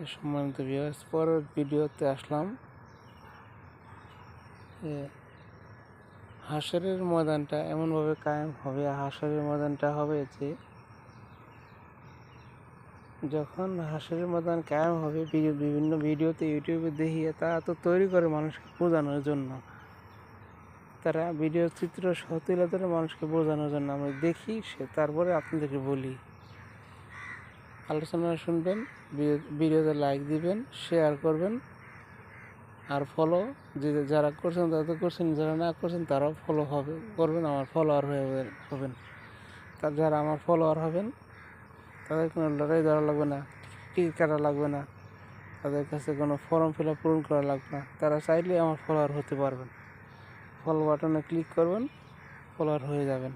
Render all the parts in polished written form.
সম্মানিত ভিউয়ার্স, পরের ভিডিওতে আসলাম। হাশরের ময়দানটা এমনভাবে কায়েম হবে, হাশরের ময়দানটা হবে যে যখন হাশরের ময়দান কায়েম হবে, বিভিন্ন ভিডিওতে ইউটিউবে দেখিয়ে তারা তো তৈরি করে মানুষকে বোঝানোর জন্য, তারা ভিডিও চিত্র সহ তুলে ধরে মানুষকে বোঝানোর জন্য। আমি দেখি তারপরে আপনাদেরকে বলি, আলোচনা শুনবেন, ভিডিওতে লাইক দিবেন, শেয়ার করবেন, আর ফলো যারা করছেন তারা তো করছেন, যারা না করছেন তারাও ফলো করবেন, আমার ফলোয়ার হবেন। যারা আমার ফলোয়ার হবেন তাদের কোনো লড়াই ধরা লাগবে না, টিকিট কাটা লাগবে না, তাদের কাছে কোনো ফর্ম ফিল আপ পূরণ করা লাগবে না। তারা চাইলে আমার ফলোয়ার হতে পারবেন। ফলো বাটনে ক্লিক করবেন, ফলোয়ার হয়ে যাবেন।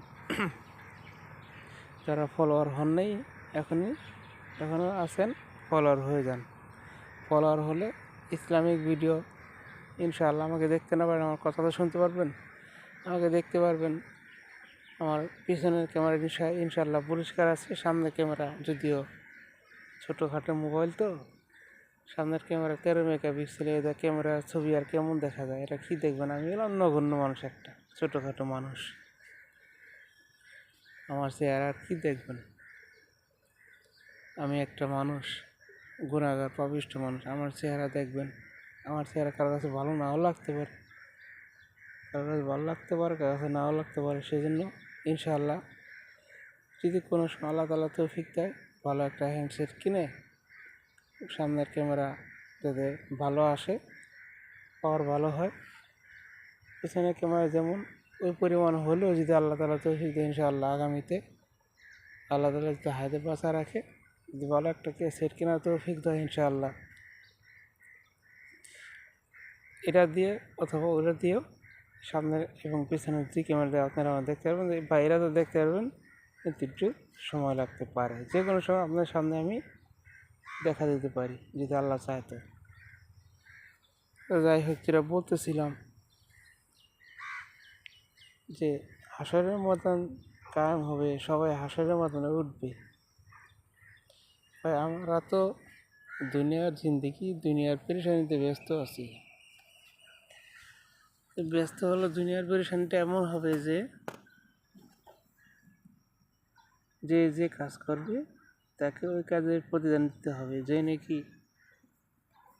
যারা ফলোয়ার হন নাই এখনও আছেন, ফলোয়ার হয়ে যান। ফলোয়ার হলে ইসলামিক ভিডিও ইনশাআল্লাহ আমাকে দেখতে না পারেন, আমার কথা তো শুনতে পারবেন, আমাকে দেখতে পারবেন। আমার পিছনের ক্যামেরা ইনশাআল্লাহ পরিষ্কার আছে, সামনের ক্যামেরা যদিও ছোটোখাটো মোবাইল, তো সামনের ক্যামেরা 13 মেগাপিক্সেল, এটা ক্যামেরার ছবি আর কেমন দেখা যায়, এটা কী দেখবেন? আমি হলাম নগণ্য মানুষ, একটা ছোটোখাটো মানুষ, আমার চেহারা আর কী দেখবেন? আমি একটা মানুষ, গুণাগার পাপিষ্ঠ মানুষ, আমার চেহারা দেখবেন? আমার চেহারা কারোর কাছে ভালো নাও লাগতে পারে, কারোর কাছে ভালো লাগতে পারে, কারোর কাছে নাও লাগতে পারে। সেই জন্য ইনশাআল্লাহ যদি কোনো সময় আল্লাহ তাআলা তৌফিক দেয়, ভালো একটা হ্যান্ডসেট কিনে সামনের ক্যামেরা যাতে ভালো আসে, পাওয়ার ভালো হয়, পিছনের ক্যামেরা যেমন ওই পরিমাণ হলেও যদি আল্লাহ তাআলা তৌফিক দেয়, ইনশাআল্লাহ আগামীতে আল্লাহ তাআলা যদি হাতে বাঁচা রাখে, যদি ভালো একটা সেট কেনার তৌফিক দেয়, ইনশাআল্লাহ এটা দিয়ে অথবা ওটা দিয়েও সামনের এবং পিছনের যে ক্যামেরা দিয়ে আপনারা দেখতে পারবেন, বাইরে তো দেখতে পারবেন, কিন্তু একটু সময় লাগতে পারে। যে কোনো সময় আপনার সামনে আমি দেখা দিতে পারি যদি আল্লাহ চায়। তো যাই হোক, যেটা বলতেছিলাম যে হাশরের মতন কায়েম হবে, সবাই হাশরের মতনে উঠবে। ভাই আমরা তো দুনিয়ার জিন্দেগি, দুনিয়ার পেরেশানিতে ব্যস্ত আছি। ব্যস্ত হলো দুনিয়ার পেরেশানিটা এমন হবে যে যে কাজ করবে তাকে ওই কাজের প্রতিদান দিতে হবে। যে নাকি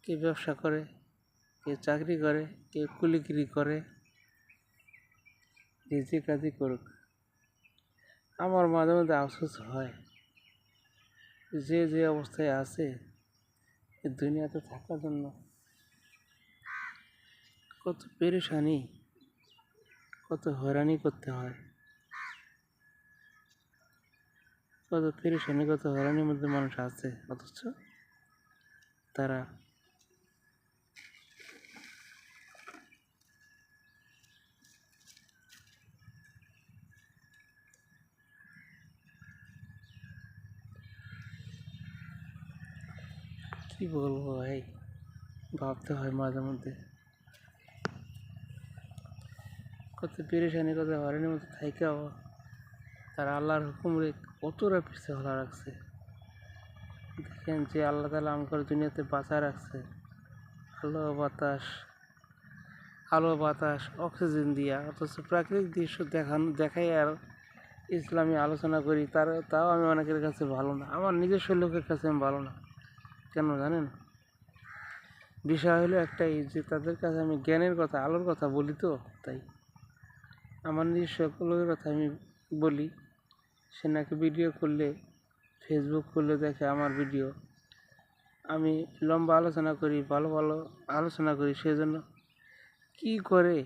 কে ব্যবসা করে, কে চাকরি করে, কে কুলিগিরি করে, যে কাজই করুক, আমার মাঝে মধ্যে আফসোস হয় যে অবস্থায় আছে এই দুনিয়াতে থাকার জন্য কত পেরেশানি, কত হয়রানি করতে হয়, কত পেরেশানি, কত হয়রানির মধ্যে মানুষ আছে, অথচ তারা কি বলবো ভাই, ভাবতে হয় মাঝে মধ্যে কত পেরেশানি, কত হয়রানির মধ্যে থাইকাও তারা আল্লাহর হুকুমে কতটা পিছিয়ে হলা রাখছে। দেখেন যে আল্লাহ তাআলা আমাকে দুনিয়াতে বাঁচায় রাখছে, আলো বাতাস অক্সিজেন দিয়া, অথচ প্রাকৃতিক দৃশ্য দেখাই আর ইসলামী আলোচনা করি, তাও আমি অনেকের কাছে ভালো না, আমার নিজস্ব লোকের কাছে আমি ভালো না। কেন জানেন? বিষয় হলো একটাই, যে তাদের কাছে আমি জ্ঞানের কথা, আলোর কথা বলি, তো তাই আমার নিজস্ব লোকের কথা আমি বলি, সে নাকি ভিডিও করলে, ফেসবুক করলে দেখে আমার ভিডিও, আমি লম্বা আলোচনা করি, ভালো ভালো আলোচনা করি, সেজন্য কি করে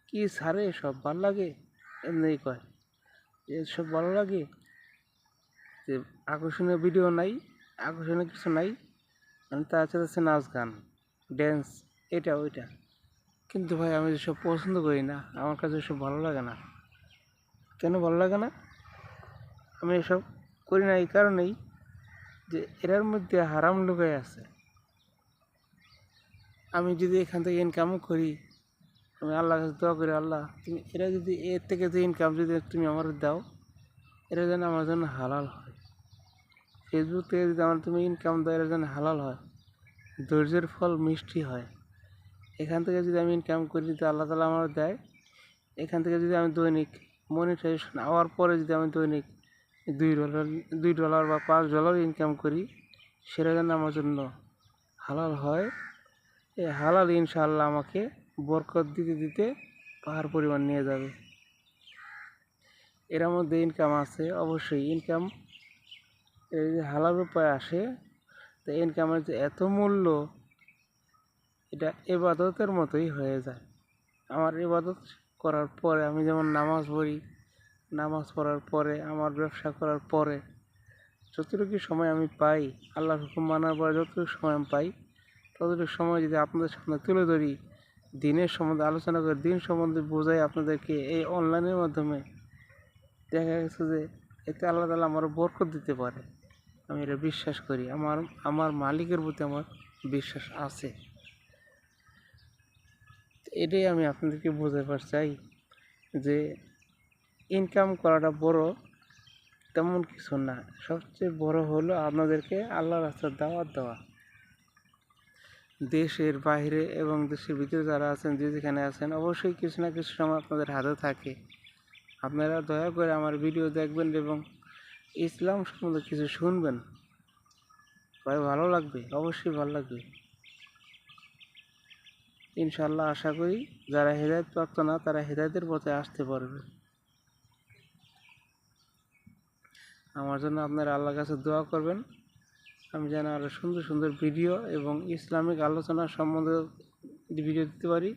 কি ছাড়ে সব ভালো লাগে, এমনি কয় এসব ভালো লাগে, যে আকর্ষণীয় ভিডিও নাই, আকর্ষণীয় কিছু নাই, মানে তার সাথে নাচ গান ড্যান্স এটা ওইটা। কিন্তু ভাই আমি যেসব পছন্দ করি না, আমার কাছে এসব ভালো লাগে না। কেন ভালো লাগে না? আমি এসব করি না এই কারণেই যে এরার মধ্যে হারাম লুকায় আছে। আমি যদি এখান থেকে ইনকামও করি, আমি আল্লাহর কাছে দোয়া করি, আল্লাহ তুমি এরা যদি এর থেকে যে ইনকাম যদি তুমি আমার দাও, এটা যেন আমার জন্য হালাল হয়, ফেসবুক থেকে যদি আমার তুমি ইনকাম দেয় যেন হালাল হয়, ধৈর্যের ফল মিষ্টি হয়। এখান থেকে যদি আমি ইনকাম করি, যদি আল্লাহ তালা আমার দেয়, এখান থেকে যদি আমি দৈনিক মনিটাইজেশন হওয়ার পরে যদি আমি দৈনিক $2 বা $5 ইনকাম করি, সেটা যেন আমার জন্য হালাল হয়। এই হালাল ইনশাআল্লাহ আমাকে বরকত দিতে দিতে পাহাড় পরিমাণ নিয়ে যাবে। এর মধ্যে ইনকাম আছে, অবশ্যই ইনকাম এই যে হালাল উপায় আসে, তো ইনকামের যে এত মূল্য, এটা ইবাদতের মতোই হয়ে যায়। আমার ইবাদত করার পরে আমি যেমন নামাজ পড়ি, নামাজ পড়ার পরে আমার ব্যবসা করার পরে যতটুকু সময় আমি পাই, আল্লাহর হুকুম মানার পরে যতটুকু সময় আমি পাই, ততটুকু সময় যদি আপনাদের সামনে তুলে ধরি, দিনের সম্বন্ধে আলোচনা করে, দিন সম্বন্ধে বোঝাই আপনাদেরকে এই অনলাইনের মাধ্যমে, দেখা গেছে যে এতে আল্লাহ তাআলা আমার বরকত দিতে পারে। আমি এটা বিশ্বাস করি, আমার মালিকের প্রতি আমার বিশ্বাস আছে। এটাই আমি আপনাদেরকে বোঝাতে চাই যে ইনকাম করাটা বড় তেমন কিছু না, সবচেয়ে বড় হলো আপনাদেরকে আল্লাহর রাস্তায় দাওয়াত দেওয়া। দেশের বাইরে এবং দেশের ভিতরে যারা আছেন, যে যেখানে আছেন, অবশ্যই কিছু না কিছু সময় আপনাদের হাতে থাকে। আপনারা দয়া করে আমার ভিডিও দেখবেন এবং ইসলাম সম্বন্ধে কিছু শুনবেন, ভাই ভালো লাগবে, অবশ্যই ভালো লাগবে। ইনশাআল্লাহ আশা করি যারা হেদায়েত প্রাপ্ত না, তারা হেদায়েতের পথে আসতে পারবে। আমার জন্য আপনারা আল্লাহর কাছে দোয়া করবেন, আমি যেন আরও সুন্দর সুন্দর ভিডিও এবং ইসলামিক আলোচনা সম্বন্ধে ভিডিও দিতে পারি,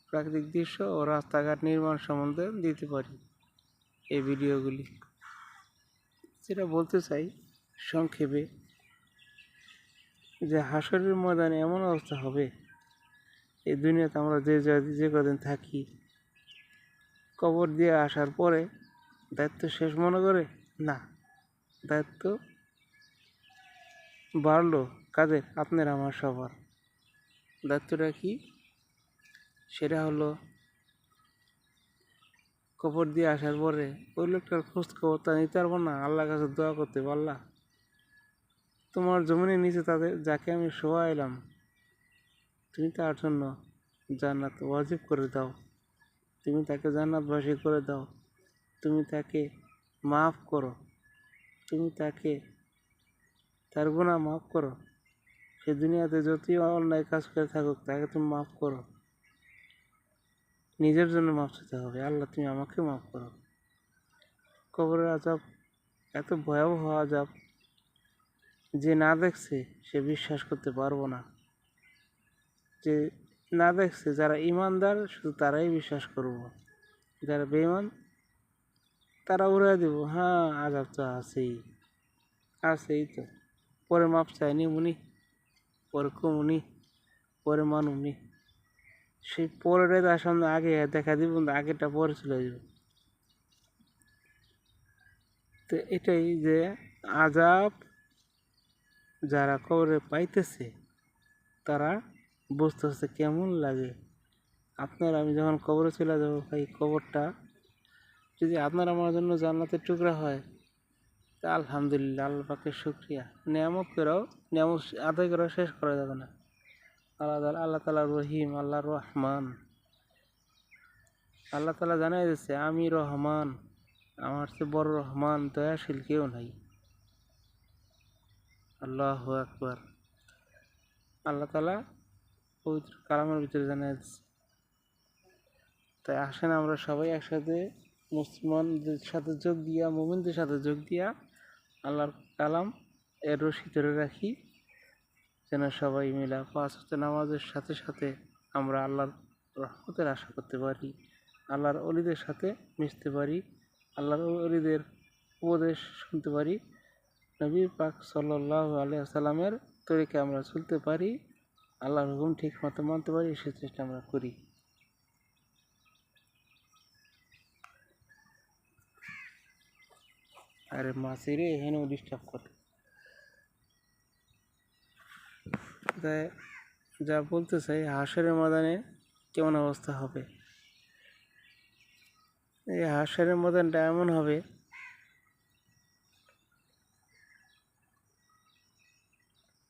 প্রাকৃতিক দৃশ্য ও রাস্তাঘাট নির্মাণ সম্বন্ধে দিতে পারি এই ভিডিওগুলি। যেটা বলতে চাই সংক্ষেপে, যে হাসরের ময়দানে এমন অবস্থা হবে, এই দুনিয়াতে আমরা যে কদিন থাকি, কবর দিয়ে আসার পরে দায়িত্ব শেষ মনে করে না, দায়িত্ব বাড়লো কাদের? আপনার আমার সবার। দায়িত্বটা কি? সেটা হলো কবর দিয়ে আসার পরে ওই লোকটার খোঁজ খবরটা নিতে পারবো না, আল্লাহর কাছে দোয়া করতে পারলা, তোমার জমিনের নিচে যাকে আমি শোয়াইলাম, তুমি তার জন্য জান্নাত ওয়াজিব করে দাও, তুমি তাকে জান্নাতবাসী করে দাও, তুমি তাকে মাফ করো, তুমি তাকে তার গুনাহ মাফ করো। সে দুনিয়াতে যতই অন্যায় কাজ করে থাকুক, তাকে তুমি মাফ করো। নিজের জন্য মাফ চাইতে হবে, আল্লাহ তুমি আমাকে মাফ করো। কবরের আযাব এত ভয়াবহ আযাব, যে না দেখছে সে বিশ্বাস করতে পারবো না। যে না দেখছে, যারা ইমানদার শুধু তারাই বিশ্বাস করব, যারা বেঈমান তারা উড়াই দেব, হ্যাঁ আযাব তো আছেই তো, পরে মাপ চাইনি উনি, পরে কমুনি, পরে মানুনি, সেই পরেটাই তার সামনে আগে দেখা দিব, আগেটা পরে চলে যাব। তো এটাই যে আযাব যারা কবরে পাইতেছে, তারা বুঝতেছে কেমন লাগে। আপনার আমি যখন কবরে চলে যাবো, ভাই কবরটা যদি আপনার আমার জন্য জান্নাতের টুকরা হয়, তা আলহামদুলিল্লাহ, আল্লাহ পাকের শুকরিয়া। নিয়ামত করেও নিয়ামত আদায় করা শেষ করা যাবে না। আল্লাহ তাআলা রহিম, আল্লাহ রহমান। আল্লাহ তাআলা জানাই দিচ্ছে আমি রহমান, আমার চেয়ে বড় রহমান দয়াশীল কেউ নাই। আল্লাহু আকবার। আল্লাহ তাআলা পবিত্র কালামের ভিতরে জানাই দিচ্ছে। তাই আসেন আমরা সবাই একসাথে মুসলমানদের সাথে যোগ দিয়া, মুমিনদের সাথে যোগ দিয়া আল্লাহর কালাম এর রশি ধরে রাখি, যেন সবাই মিলা 5 ওয়াক্ত নামাজের সাথে সাথে আমরা আল্লাহর রহমতের আশা করতে পারি, আল্লাহর ওলিদের সাথে মিশতে পারি, আল্লাহর ওলিদের উপদেশ শুনতে পারি, নবী পাক সাল্লাল্লাহু আলাইহি ওয়াসাল্লামের তরিকায় আমরা চলতে পারি, আল্লাহর হুকুম ঠিক মতো মানতে পারি, সে চেষ্টা আমরা করি। আরে মাসিরে এখানেও ডিস্টার্ব করে। তাই যা বলতে চাই, হাসরের ময়দানে কেমন অবস্থা হবে, এই হাসরের ময়দানটা এমন হবে